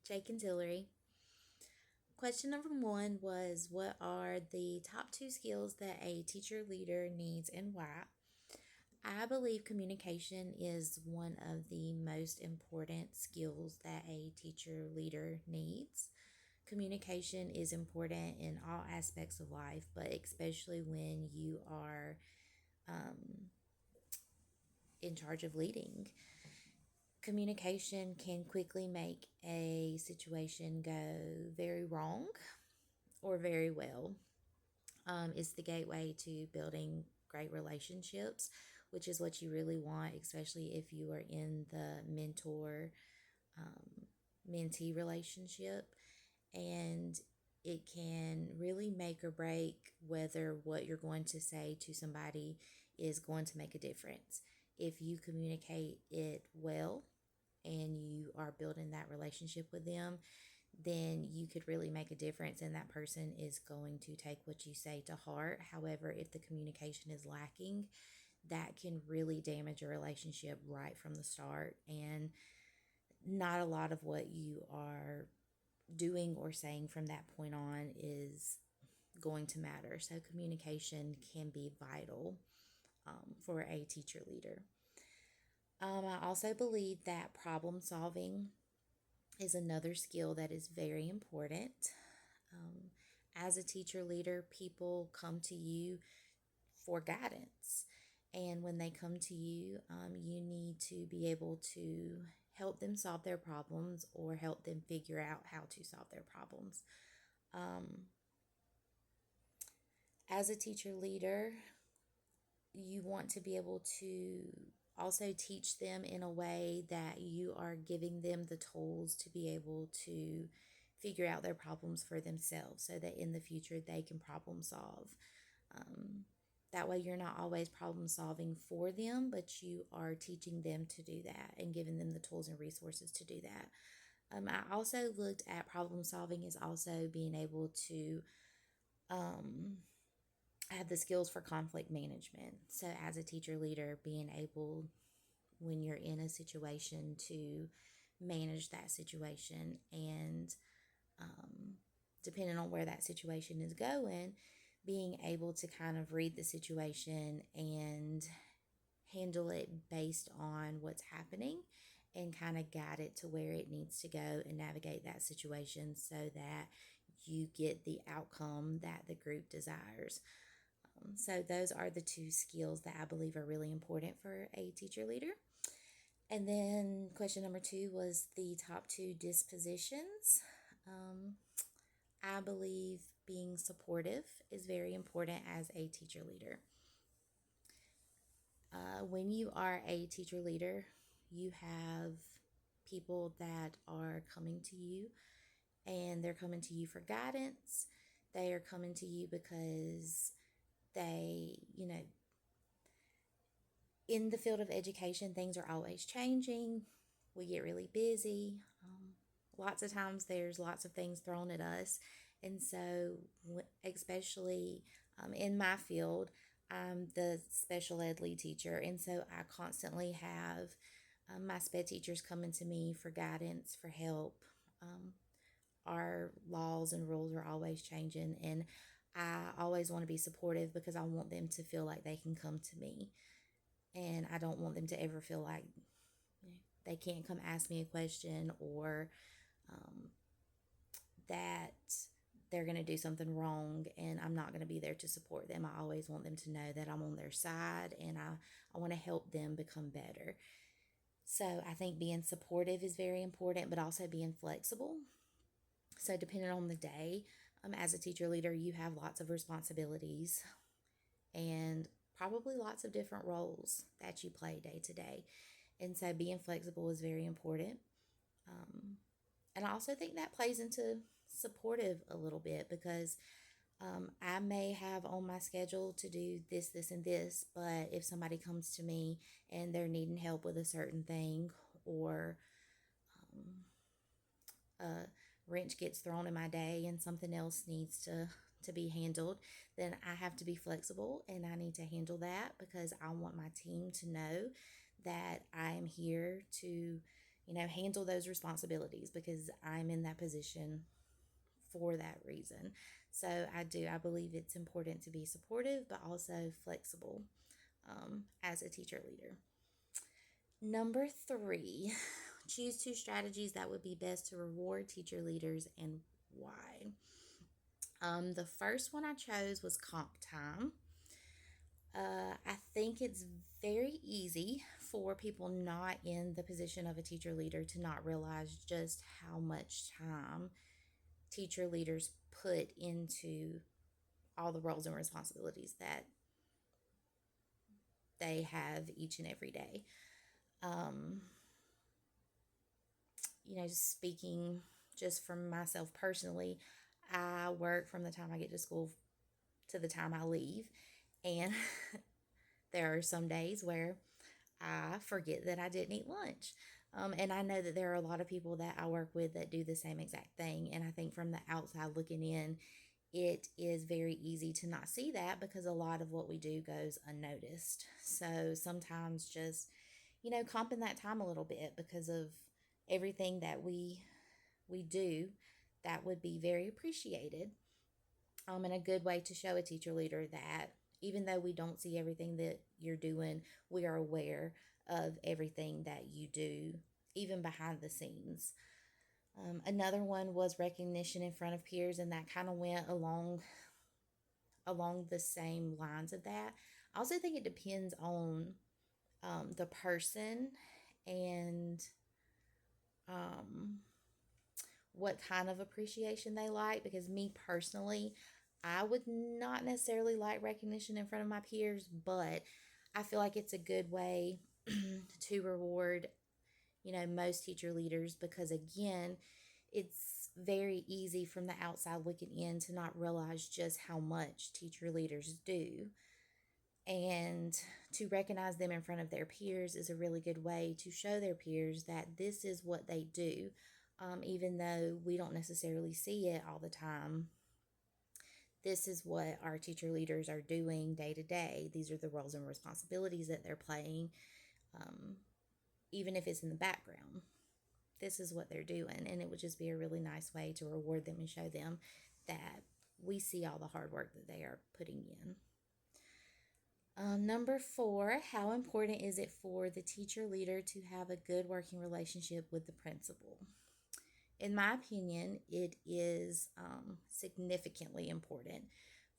Jake and Hillary. Question number one was, what are the top two skills that a teacher leader needs and why? I believe communication is one of the most important skills that a teacher leader needs. Communication is important in all aspects of life, but especially when you are in charge of leading. Communication can quickly make a situation go very wrong or very well. It's the gateway to building great relationships, which is what you really want, especially if you are in the mentor mentee relationship. And it can really make or break whether what you're going to say to somebody is going to make a difference. If you communicate it well and you are building that relationship with them, then you could really make a difference, and that person is going to take what you say to heart. However, if the communication is lacking, that can really damage a relationship right from the start, and not a lot of what you are doing or saying from that point on is going to matter. So, communication can be vital for a teacher leader. I also believe that problem solving is another skill that is very important. As a teacher leader, people come to you for guidance. And when they come to you, you need to be able to help them solve their problems or help them figure out how to solve their problems. As a teacher leader, you want to be able to also teach them in a way that you are giving them the tools to be able to figure out their problems for themselves so that in the future they can problem solve. That way, you're not always problem solving for them, but you are teaching them to do that and giving them the tools and resources to do that. I also looked at problem solving as also being able to have the skills for conflict management. So, as a teacher leader, being able, when you're in a situation, to manage that situation, and depending on where that situation is going, being able to kind of read the situation and handle it based on what's happening and kind of guide it to where it needs to go and navigate that situation so that you get the outcome that the group desires. So, those are the two skills that I believe are really important for a teacher leader. And then, question number two was the top two dispositions. I believe being supportive is very important as a teacher leader. When you are a teacher leader, you have people that are coming to you, and they're coming to you for guidance. They are coming to you because they, in the field of education, things are always changing. We get really busy. Lots of times there's lots of things thrown at us. And so, especially in my field, I'm the special ed lead teacher. And so I constantly have my SPED teachers coming to me for guidance, for help. Our laws and rules are always changing. And I always want to be supportive because I want them to feel like they can come to me. And I don't want them to ever feel like they can't come ask me a question, or that they're going to do something wrong and I'm not going to be there to support them. I always want them to know that I'm on their side, and I want to help them become better. So I think being supportive is very important, but also being flexible. So depending on the day, as a teacher leader, you have lots of responsibilities and probably lots of different roles that you play day to day. And so being flexible is very important. And I also think that plays into supportive a little bit because I may have on my schedule to do this, this, and this, but if somebody comes to me and they're needing help with a certain thing, or a wrench gets thrown in my day and something else needs to be handled, then I have to be flexible and I need to handle that because I want my team to know that I am here to, handle those responsibilities because I'm in that position for that reason. So I believe it's important to be supportive, but also flexible as a teacher leader. Number 3, choose 2 strategies that would be best to reward teacher leaders and why. The first one I chose was comp time. I think it's very easy for people not in the position of a teacher leader to not realize just how much time teacher leaders put into all the roles and responsibilities that they have each and every day. Speaking just from myself personally, I work from the time I get to school to the time I leave. And there are some days where I forget that I didn't eat lunch. And I know that there are a lot of people that I work with that do the same exact thing. And I think from the outside looking in, it is very easy to not see that because a lot of what we do goes unnoticed. So sometimes just, comping that time a little bit because of everything that we do, that would be very appreciated. And a good way to show a teacher leader that even though we don't see everything that you're doing, we are aware of everything that you do, even behind the scenes. Another one was recognition in front of peers, and that kind of went along the same lines of that. I also think it depends on the person and what kind of appreciation they like. Because me personally, I would not necessarily like recognition in front of my peers, but I feel like it's a good way to reward, most teacher leaders because, again, it's very easy from the outside looking in to not realize just how much teacher leaders do. And to recognize them in front of their peers is a really good way to show their peers that this is what they do, even though we don't necessarily see it all the time. This is what our teacher leaders are doing day to day. These are the roles and responsibilities that they're playing, even if it's in the background. This is what they're doing, and it would just be a really nice way to reward them and show them that we see all the hard work that they are putting in. Number 4, how important is it for the teacher leader to have a good working relationship with the principal? In my opinion, it is significantly important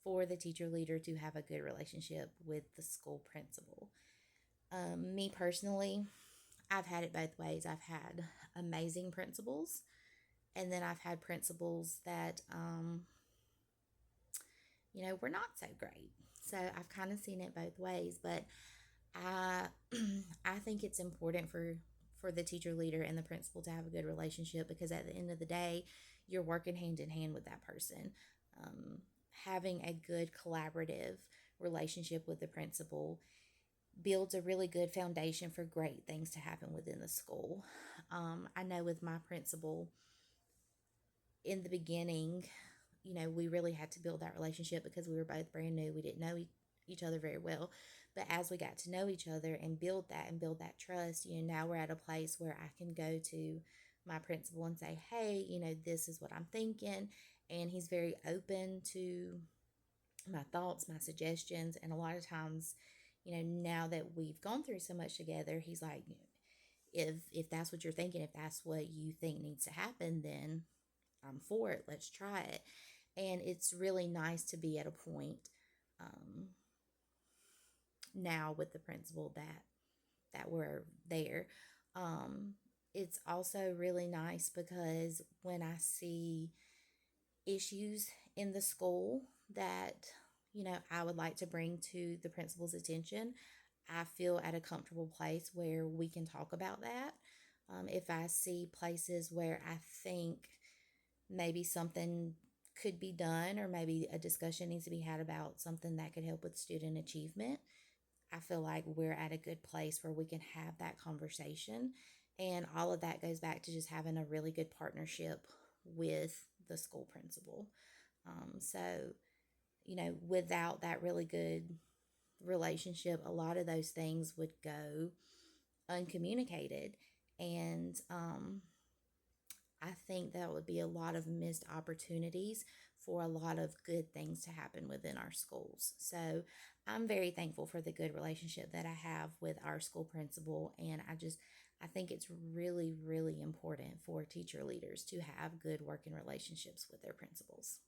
for the teacher leader to have a good relationship with the school principal. Me personally, I've had it both ways. I've had amazing principals, and then I've had principals that, were not so great. So I've kind of seen it both ways, but I I think it's important for the teacher leader and the principal to have a good relationship because at the end of the day, you're working hand in hand with that person. Having a good collaborative relationship with the principal builds a really good foundation for great things to happen within the school. I know with my principal, in the beginning, we really had to build that relationship because we were both brand new. We didn't know each other very well. But as we got to know each other and build that trust, now we're at a place where I can go to my principal and say, hey, this is what I'm thinking. And he's very open to my thoughts, my suggestions. And a lot of times, now that we've gone through so much together, he's like, if that's what you're thinking, if that's what you think needs to happen, then I'm for it. Let's try it. And it's really nice to be at a point now with the principal that we're there. It's also really nice because when I see issues in the school that I would like to bring to the principal's attention, I feel at a comfortable place where we can talk about that. If I see places where I think maybe something could be done or maybe a discussion needs to be had about something that could help with student achievement, I feel like we're at a good place where we can have that conversation. And all of that goes back to just having a really good partnership with the school principal. So, without that really good relationship, a lot of those things would go uncommunicated. And I think that would be a lot of missed opportunities for a lot of good things to happen within our schools. So I'm very thankful for the good relationship that I have with our school principal. And I think it's really, really important for teacher leaders to have good working relationships with their principals.